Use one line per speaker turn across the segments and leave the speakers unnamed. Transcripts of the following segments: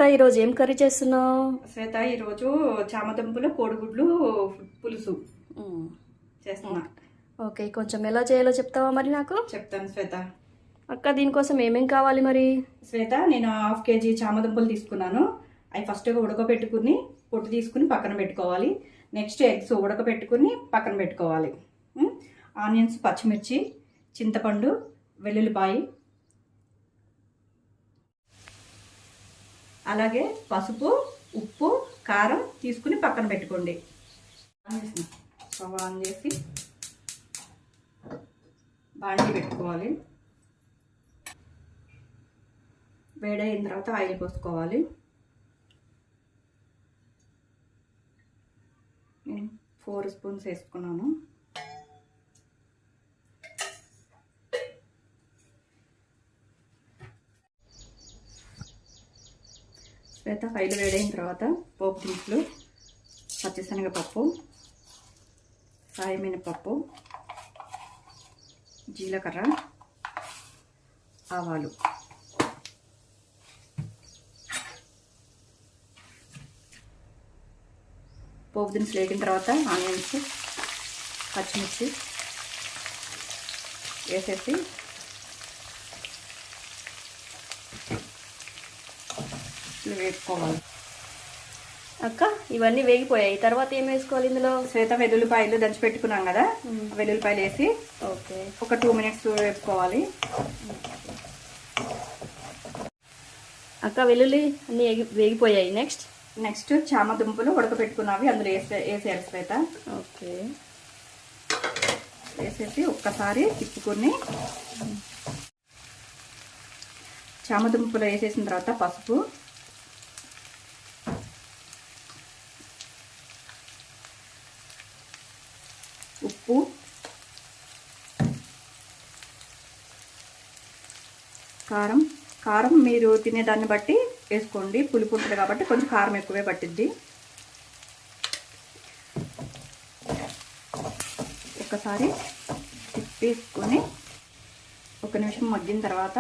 అక్క ఈరోజు ఏం కర్రీ చేస్తున్నావు?
శ్వేత ఈరోజు చామదుంపలు కోడిగుడ్లు పులుసు చేస్తున్నా.
ఓకే, కొంచెం ఎలా చేయాలో చెప్తావా మరి నాకు?
చెప్తాను శ్వేత.
అక్క దీనికోసం ఏమేం కావాలి మరి?
శ్వేత నేను 1/2 kg చామదుంపలు తీసుకున్నాను. అవి ఫస్ట్గా ఉడకబెట్టుకుని పొట్టు తీసుకుని పక్కన పెట్టుకోవాలి. నెక్స్ట్ ఎగ్స్ ఉడకబెట్టుకుని పక్కన పెట్టుకోవాలి. ఆనియన్స్, పచ్చిమిర్చి, చింతపండు, వెల్లుల్లిపాయ, అలాగే పసుపు, ఉప్పు, కారం తీసుకుని పక్కన పెట్టుకోండి. స్టవ్ ఆన్ చేసి బాండి పెట్టుకోవాలి. వేడైన తర్వాత ఆయిల్ పోసుకోవాలి. నేను 4 స్పూన్స్ వేసుకున్నాను. శ్వేత ఆయిల్ వేడైన తర్వాత పోపు దినుసులు, పచ్చిశనగపప్పు, సాయమినపప్పు, జీలకర్ర, ఆవాలు, పోపు దినుసులు వేగిన తర్వాత ఆనియన్స్, పచ్చిమిర్చి వేసేసి వేసుకోవాలి.
అక్క ఇవన్నీ వేగిపోయాయి, తర్వాత ఏం వేసుకోవాలి ఇందులో?
శ్వేత వెల్లుల్లిపాయలు దంచి పెట్టుకున్నాం కదా, వెల్లుల్లిపాయలు వేసి
ఓకే
ఒక 2 minutes వేసుకోవాలి.
అక్క వెల్లుల్లి అన్నీ వేగిపోయాయి.
నెక్స్ట్ చామదుంపలు ఉడకపెట్టుకున్నవి అందులో వేసేయాలి శ్వేత.
ఓకే,
వేసేసి ఒక్కసారి తిప్పుకొని చామదుంపలు వేసేసిన తర్వాత పసుపు, ఉప్పు, కారం మీరు తినేదాన్ని బట్టి వేసుకోండి. పులుపు ఉంటుంది కాబట్టి కొంచెం కారం ఎక్కువే పట్టిద్ది. ఒకసారి తిప్పేసుకొని 1 నిమిషం మగ్గిన తర్వాత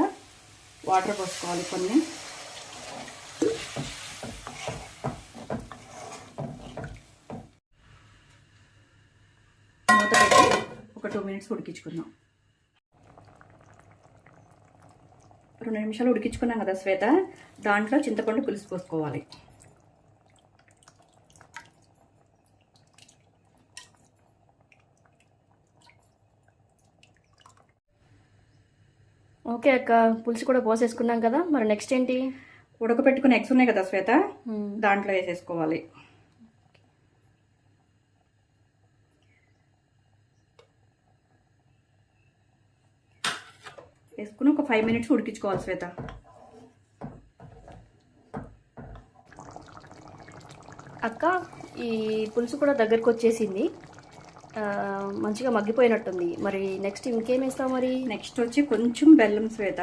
వాటర్ పోసుకోవాలి కొన్ని. మూత పెట్టి ఒక 2 minutes ఉడికించుకుందాం. 2 నిమిషాలు ఉడికించుకున్నాం కదా శ్వేత, దాంట్లో చింతపండు పులుసు పోసుకోవాలి.
ఓకే అక్క, పులుసు కూడా పోసేసుకున్నాం కదా, మరి నెక్స్ట్ ఏంటి?
ఉడకపెట్టుకుని ఎగ్స్ ఉన్నాయి కదా శ్వేత, దాంట్లో వేసేసుకోవాలి. వేసుకుని ఒక 5 minutes ఉడికించుకోవాలి శ్వేత.
అక్క ఈ పులుసు కూడా దగ్గరకు వచ్చేసింది, మంచిగా మగ్గిపోయినట్టుంది. మరి నెక్స్ట్ ఇంకేం వేస్తావు మరి?
నెక్స్ట్ వచ్చి కొంచెం బెల్లం శ్వేత.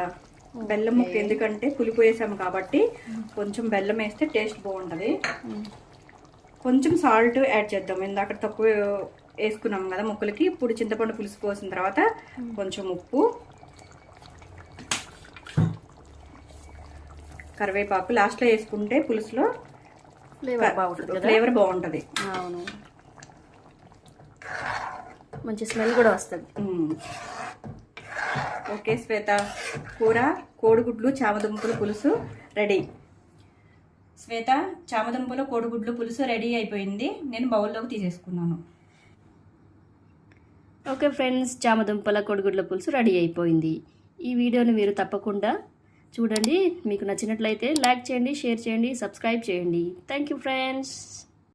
బెల్లం ముక్క ఎందుకంటే పులుపు వేసాము కాబట్టి కొంచెం బెల్లం వేస్తే టేస్ట్ బాగుంటుంది. కొంచెం సాల్ట్ యాడ్ చేద్దాం, ఇందాక తక్కువ వేసుకున్నాం కదా ముక్కలకి. ఇప్పుడు చింతపండు పులుసు పోసిన తర్వాత కొంచెం ఉప్పు, కరివేపాకు లాస్ట్లో వేసుకుంటే పులుసులో ఫ్లేవర్ బాగుంటుంది.
అవును, మంచి స్మెల్ కూడా వస్తుంది.
ఓకే శ్వేత, కూర కోడిగుడ్లు చామదుంపలు పులుసు రెడీ. శ్వేత చామదుంపలు కోడిగుడ్లు పులుసు రెడీ అయిపోయింది. నేను బౌల్లోకి తీసేసుకున్నాను.
ఓకే ఫ్రెండ్స్, చామదుంపల కోడిగుడ్ల పులుసు రెడీ అయిపోయింది. ఈ వీడియోని మీరు తప్పకుండా చూడండి. మీకు నచ్చినట్లయితే లైక్ చేయండి, షేర్ చేయండి, సబ్స్క్రైబ్ చేయండి. Thank you friends.